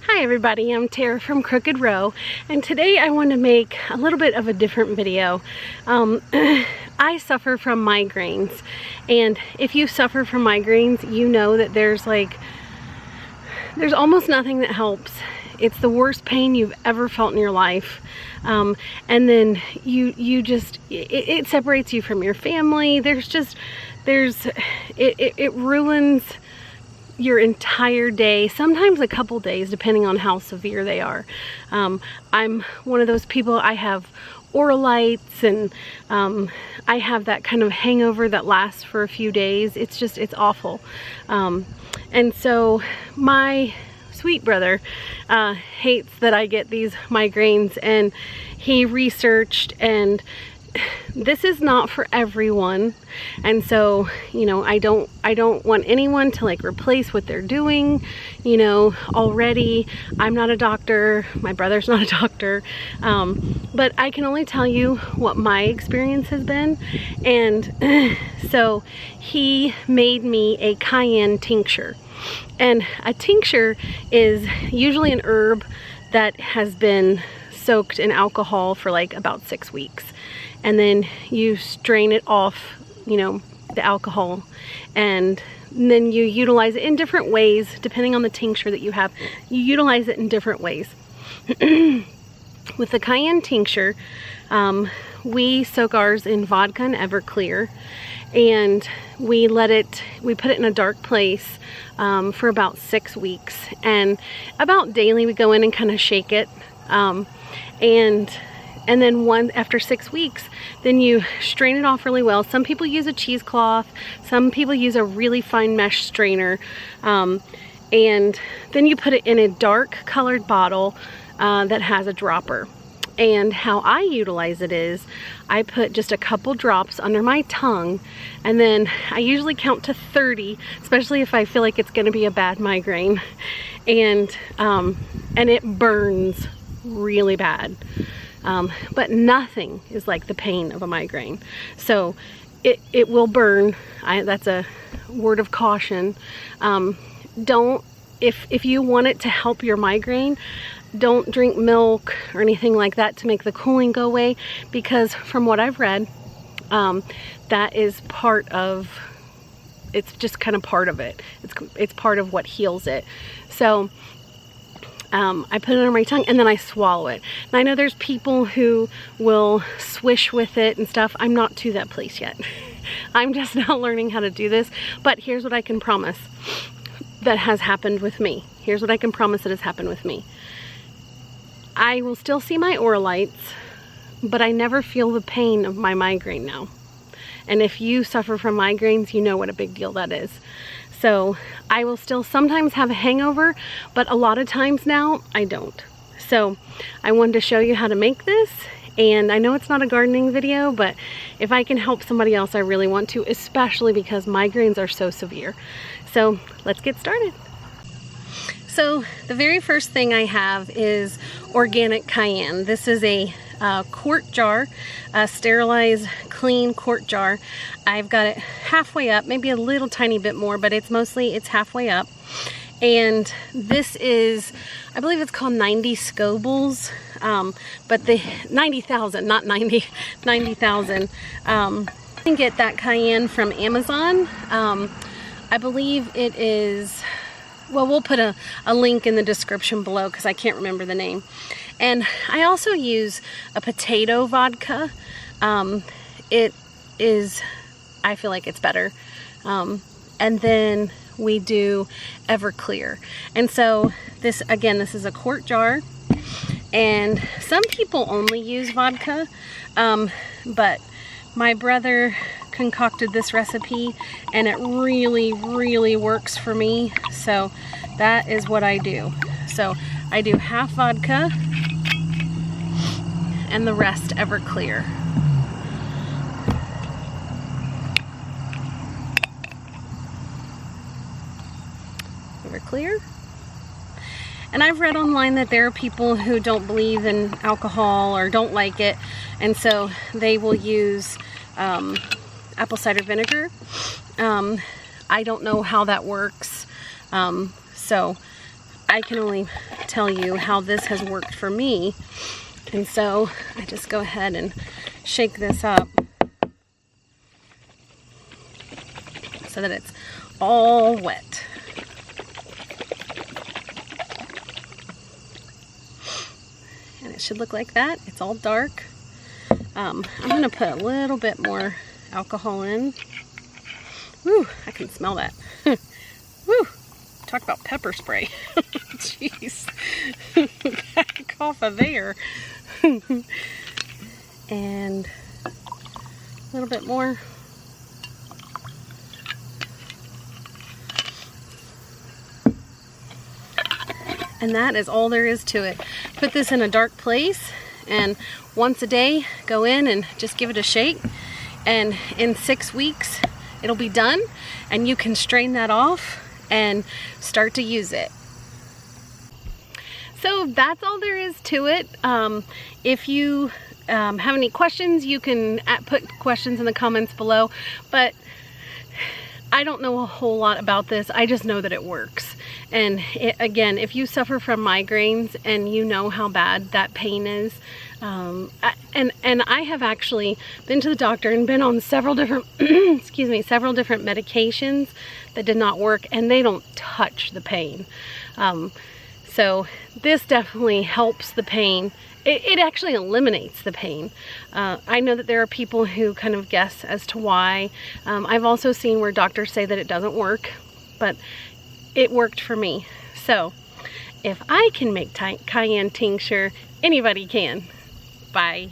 Hi everybody, I'm Tara from Crooked Row, and today I want to make a little bit of a different video. I suffer from migraines, and if you suffer from migraines, you know that there's almost nothing that helps. It's the worst pain you've ever felt in your life. And then it separates you from your family. It ruins your entire day, sometimes a couple days, depending on how severe they are. I'm one of those people. I have oralites, and I have that kind of hangover that lasts for a few days. It's awful. And so my sweet brother hates that I get these migraines, and he researched, and this is not for everyone. And so, you know, I don't want anyone to like replace what they're doing, you know, already. I'm not a doctor, my brother's not a doctor, but I can only tell you what my experience has been. And so he made me a cayenne tincture. And a tincture is usually an herb that has been soaked in alcohol for like about 6 weeks. And then you strain it off, you know, the alcohol, and then you utilize it in different ways depending on the tincture that you have. You utilize it in different ways. With the cayenne tincture, we soak ours in vodka and Everclear, and we put it in a dark place for about 6 weeks, and about daily we go in and kind of shake it, and then after 6 weeks, then you strain it off really well. Some people use a cheesecloth, some people use a really fine mesh strainer, and then you put it in a dark colored bottle that has a dropper. And how I utilize it is, I put just a couple drops under my tongue, and then I usually count to 30, especially if I feel like it's gonna be a bad migraine, and it burns really bad. But nothing is like the pain of a migraine. So it will burn. That's a word of caution. If you want it to help your migraine, don't drink milk or anything like that to make the cooling go away, because from what I've read, that is it's just kind of part of it. It's part of what heals it. So I put it under my tongue and then I swallow it. And I know there's people who will swish with it and stuff. I'm not to that place yet. I'm just now learning how to do this. But here's what I can promise that has happened with me. Here's what I can promise that has happened with me. I will still see my oralites, but I never feel the pain of my migraine now. And if you suffer from migraines, you know what a big deal that is. So I will still sometimes have a hangover, but a lot of times now I don't. So I wanted to show you how to make this, and I know it's not a gardening video, but if I can help somebody else, I really want to, especially because migraines are so severe. So let's get started. So the very first thing I have is organic cayenne. This is a quart jar, a sterilized, clean quart jar. I've got it halfway up, maybe a little tiny bit more, but it's halfway up. And this is, I believe it's called 90 scobles, but the 90,000, not 90, 90,000. You can get that cayenne from Amazon. I believe it is, well, we'll put a link in the description below because I can't remember the name. And I also use a potato vodka. It is, I feel like it's better. And then we do Everclear. And so this is a quart jar. And some people only use vodka, but my brother concocted this recipe and it really, really works for me. So that is what I do. So I do half vodka and the rest Everclear. Everclear. And I've read online that there are people who don't believe in alcohol or don't like it, and so they will use apple cider vinegar. I don't know how that works, so I can only tell you how this has worked for me. And so I just go ahead and shake this up so that it's all wet. And it should look like that. It's all dark. I'm gonna put a little bit more alcohol in. Woo, I can smell that. Woo, talk about pepper spray. Jeez, back off of there. And a little bit more. And that is all there is to it. Put this in a dark place, and once a day go in and just give it a shake, and in 6 weeks it'll be done, and you can strain that off and start to use it. So that's all there is to it. If you have any questions, you can put questions in the comments below, but I don't know a whole lot about this. I just know that it works. And again, if you suffer from migraines and you know how bad that pain is, and I have actually been to the doctor and been on several different, excuse me, several different medications that did not work, and they don't touch the pain. So this definitely helps the pain. It actually eliminates the pain. I know that there are people who kind of guess as to why. I've also seen where doctors say that it doesn't work, but it worked for me. So if I can make cayenne tincture, anybody can. Bye.